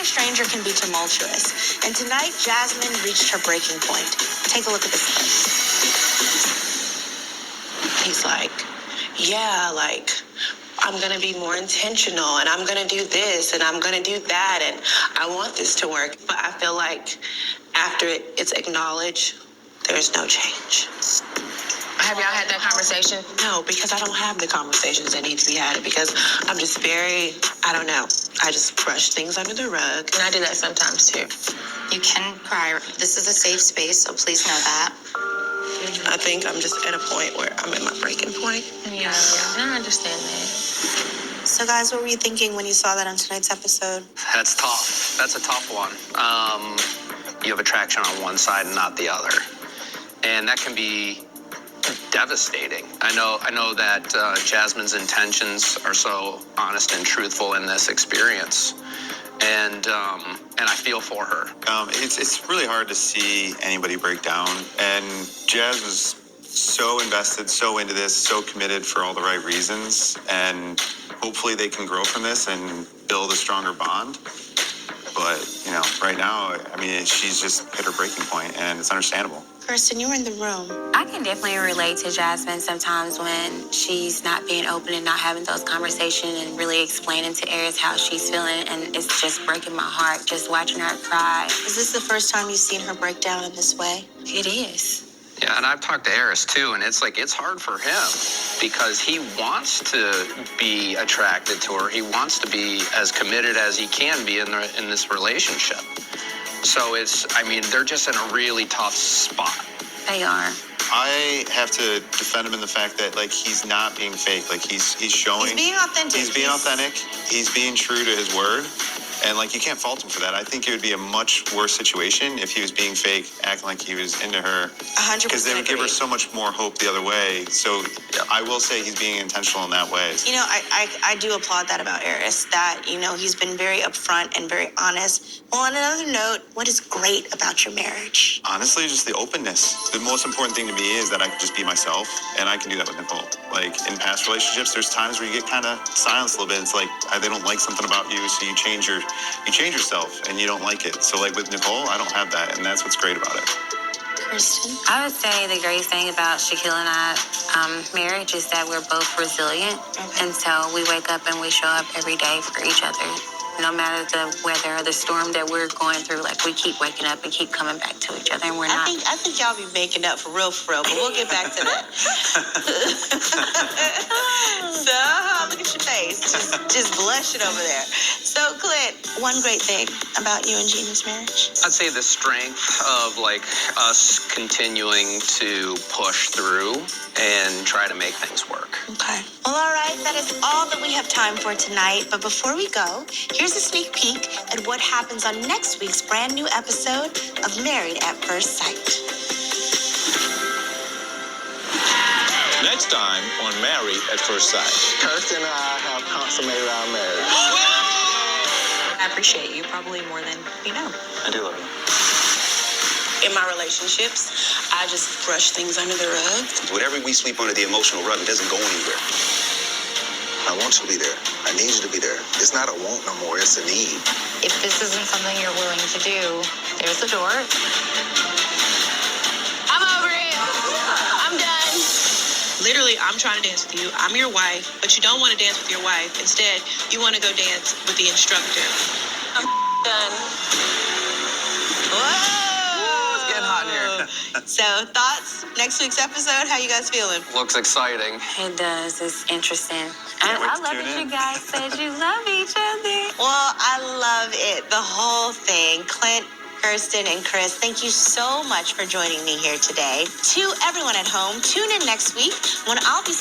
a stranger can be tumultuous, and tonight Jasmine reached her breaking point. Take a look at this clip. He's like, yeah, like, I'm going to be more intentional, and I'm going to do this, and I'm going to do that, and I want this to work. But I feel like after it's acknowledged, there's no change. Have y'all had that conversation? No, because I don't have the conversations that need to be had, because I'm just very, I don't know. I just brush things under the rug. And I do that sometimes too. You can cry. This is a safe space, so please know that. I think I'm just at a point where I'm at my breaking point. Yeah. I understand that. So, guys, what were you thinking when you saw that on tonight's episode? That's tough. That's a tough one. You have attraction on one side and not the other. And that can be devastating. I know that Jasmine's intentions are so honest and truthful in this experience. And I feel for her. It's really hard to see anybody break down. And Jazz was so invested, so into this, so committed for all the right reasons. And hopefully they can grow from this and build a stronger bond. But, right now, she's just hit her breaking point, and it's understandable. Kirsten, you were in the room. I can definitely relate to Jasmine sometimes when she's not being open and not having those conversations and really explaining to Aries how she's feeling, and it's just breaking my heart just watching her cry. Is this the first time you've seen her break down in this way? It is. Yeah, and I've talked to Aries too, and it's hard for him because he wants to be attracted to her. He wants to be as committed as he can be in this relationship. So they're just in a really tough spot. They are. I have to defend him in the fact that, he's not being fake. He's showing... He's being authentic. He's being authentic. He's being true to his word. And, you can't fault him for that. I think it would be a much worse situation if he was being fake, acting like he was into her. 100%. Because they would give her so much more hope the other way. So I will say he's being intentional in that way. I do applaud that about Aries, that, he's been very upfront and very honest. Well, on another note, what is great about your marriage? Honestly, just the openness. The most important thing to me is that I can just be myself, and I can do that with Nicole. In past relationships, there's times where you get kind of silenced a little bit. It's they don't like something about you, so you change yourself, and you don't like it. So with Nicole, I don't have that, and that's what's great about it. Kirsten? I would say the greatest thing about Shaquille and I marriage is that we're both resilient. Okay. And so we wake up and we show up every day for each other. No matter the weather or the storm that we're going through, we keep waking up and keep coming back to each other, and we're not. I think y'all be making up for real, but we'll get back to that. So, look at your face. Just blushing over there. So, Clint, one great thing about you and Gina's marriage? I'd say the strength of us continuing to push through and try to make things work. Okay. Well, all right. That is all that we have time for tonight. But before we go, here's a sneak peek at what happens on next week's brand new episode of Married at First Sight. Next time on Married at First Sight. Kirsten and I have consummated our marriage. I appreciate you probably more than you know. I do love you. In my relationships, I just brush things under the rug. Whatever we sweep under the emotional rug, it doesn't go anywhere. I want you to be there. I need you to be there. It's not a want no more, it's a need. If this isn't something you're willing to do, there's the door. I'm over it. I'm done. Literally, I'm trying to dance with you. I'm your wife, but you don't want to dance with your wife. Instead, you want to go dance with the instructor. I'm done. Whoa! It's getting hot in here. So, thoughts? Next week's episode? How you guys feeling? Looks exciting. It does. It's interesting. And wait I to love tune that in. you guys said you love each other. Well, I love it. The whole thing. Clint, Kirsten, and Chris, thank you so much for joining me here today. To everyone at home, tune in next week when I'll be